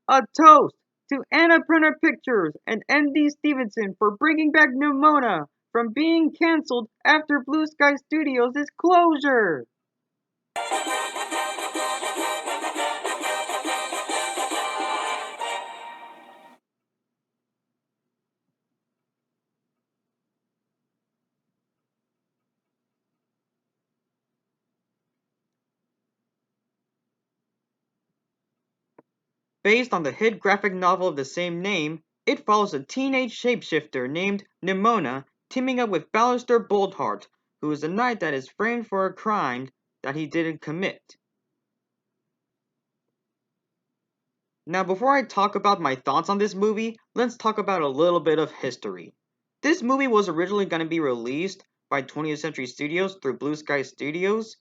A toast to Annapurna Pictures and ND Stevenson for bringing back Nimona from being cancelled after Blue Sky Studios' closure. Based on the hit graphic novel of the same name, it follows a teenage shapeshifter named Nimona teaming up with Ballister Boldheart, who is a knight that is framed for a crime that he didn't commit. Now, before I talk about my thoughts on this movie, let's talk about a little bit of history. This movie was originally going to be released by 20th Century Studios through Blue Sky Studios,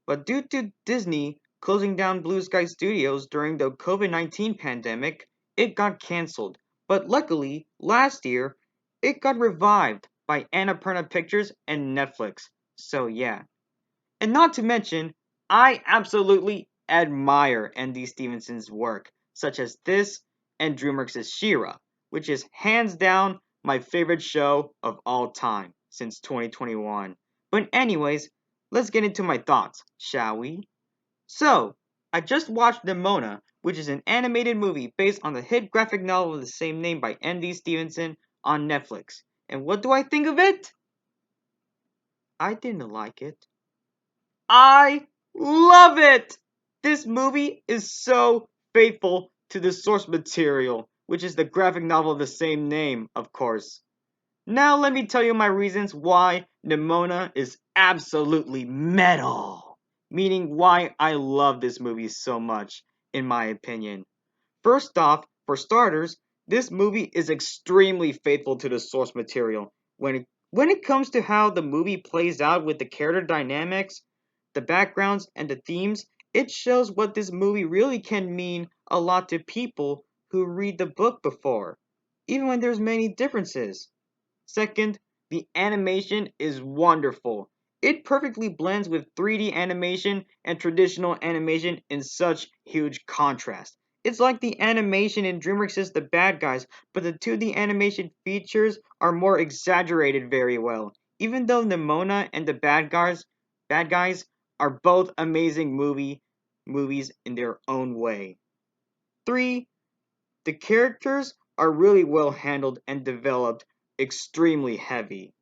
but due to Disney closing down Blue Sky Studios during the COVID-19 pandemic, it got cancelled. But luckily, last year, it got revived by Annapurna Pictures and Netflix. So yeah. And not to mention, I absolutely admire Andy Stevenson's work, such as this and DreamWorks' She-Ra, which is hands down my favorite show of all time since 2021. But anyways, let's get into my thoughts, shall we? So, I just watched Nimona, which is an animated movie based on the hit graphic novel of the same name by Andy Stevenson on Netflix. And what do I think of it? I didn't like it. I love it! This movie is so faithful to the source material, which is the graphic novel of the same name, of course. Now let me tell you my reasons why Nimona is absolutely metal. Meaning why I love this movie so much, in my opinion. First off, for starters, this movie is extremely faithful to the source material. When it comes to how the movie plays out with the character dynamics, the backgrounds, and the themes, it shows what this movie really can mean a lot to people who read the book before, even when there's many differences. Second, the animation is wonderful. It perfectly blends with 3D animation and traditional animation in such huge contrast. It's like the animation in DreamWorks' The Bad Guys, but the 2D animation features are more exaggerated very well. Even though Nimona and The Bad Guys are both amazing movies in their own way. 3. The characters are really well handled and developed, extremely heavy.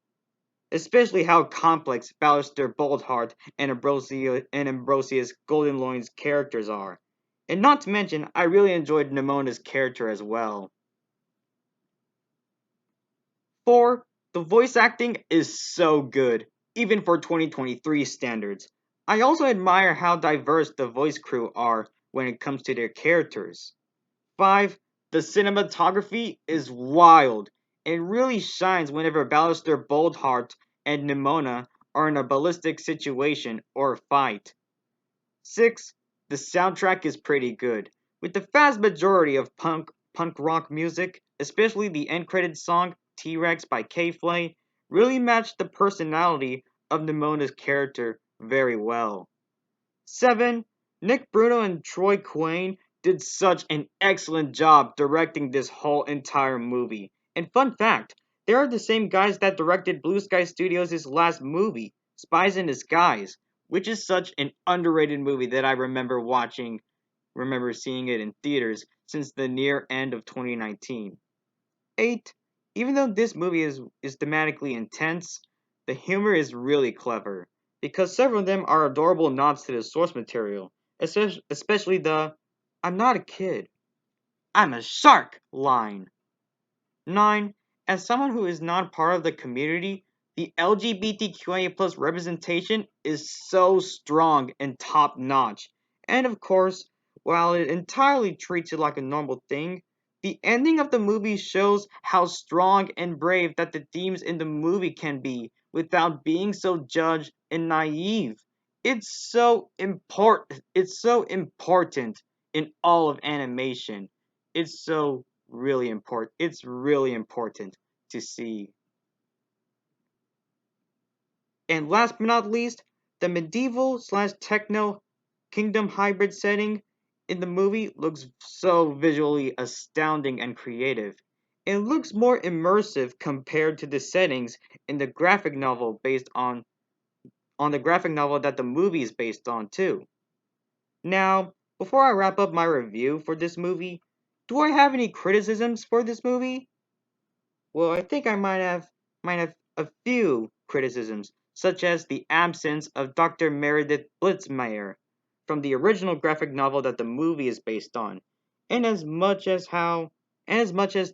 Especially how complex Ballister Boldheart and Ambrosius Goldenloin's characters are. And not to mention, I really enjoyed Nimona's character as well. 4. The voice acting is so good, even for 2023 standards. I also admire how diverse the voice crew are when it comes to their characters. 5. The cinematography is wild. It really shines whenever Ballister Boldheart and Nimona are in a ballistic situation or fight. 6. The soundtrack is pretty good, with the vast majority of punk rock music, especially the end credit song T-Rex by K-Flay, really matched the personality of Nimona's character very well. 7. Nick Bruno and Troy Quane did such an excellent job directing this whole entire movie. And fun fact, they are the same guys that directed Blue Sky Studios' last movie, Spies in Disguise, which is such an underrated movie that I remember seeing it in theaters since the near end of 2019. 8. Even though this movie is thematically intense, the humor is really clever, because several of them are adorable nods to the source material, especially the "I'm not a kid, I'm a shark" line. 9. As someone who is not part of the community, the LGBTQIA plus representation is so strong and top notch. And of course, while it entirely treats it like a normal thing, the ending of the movie shows how strong and brave that the themes in the movie can be without being so judged and naive. It's so important in all of animation. It's so really important. It's really important to see. And last but not least, the medieval slash techno kingdom hybrid setting in the movie looks so visually astounding and creative. It looks more immersive compared to the settings in the graphic novel on the graphic novel that the movie is based on too. Now, before I wrap up my review for this movie, do I have any criticisms for this movie? Well, I think I might have a few criticisms, such as the absence of Dr. Meredith Blitzmeyer from the original graphic novel that the movie is based on. And as much as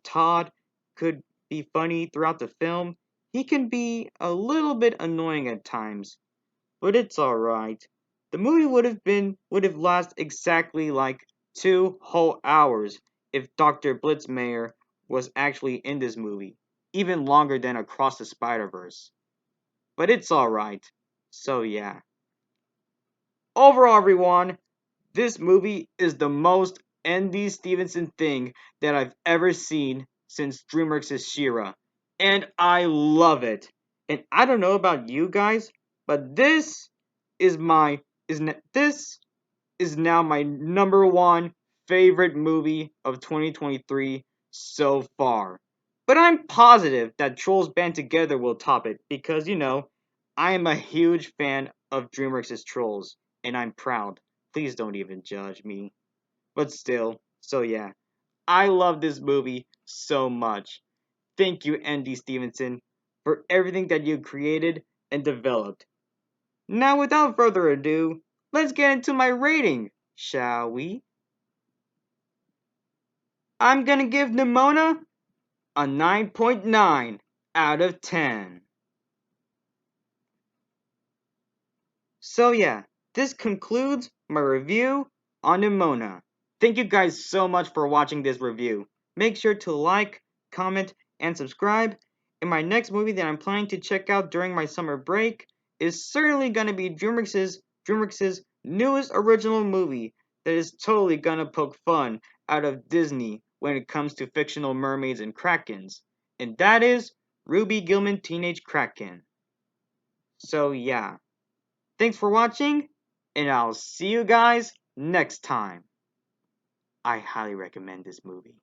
Todd could be funny throughout the film, he can be a little bit annoying at times. But it's alright. The movie would have lasted exactly like 2 whole hours if Dr. Blitzmeyer was actually in this movie, even longer than Across the Spider-Verse. But it's alright. So yeah. Overall, everyone, this movie is the most Andy Stevenson thing that I've ever seen since DreamWorks' She-Ra, and I love it. And I don't know about you guys, but is my this is now my number one favorite movie of 2023 so far. But I'm positive that Trolls Band Together will top it because, I am a huge fan of DreamWorks' Trolls, and I'm proud. Please don't even judge me. But still, so yeah, I love this movie so much. Thank you, Andy Stevenson, for everything that you created and developed. Now, without further ado, let's get into my rating, shall we? I'm gonna give Nimona a 9.9 out of 10. So yeah, this concludes my review on Nimona. Thank you guys so much for watching this review. Make sure to like, comment, and subscribe. And my next movie that I'm planning to check out during my summer break is certainly gonna be DreamWorks' newest original movie that is totally gonna poke fun out of Disney when it comes to fictional mermaids and krakens. And that is Ruby Gillman Teenage Kraken. So yeah. Thanks for watching, and I'll see you guys next time. I highly recommend this movie.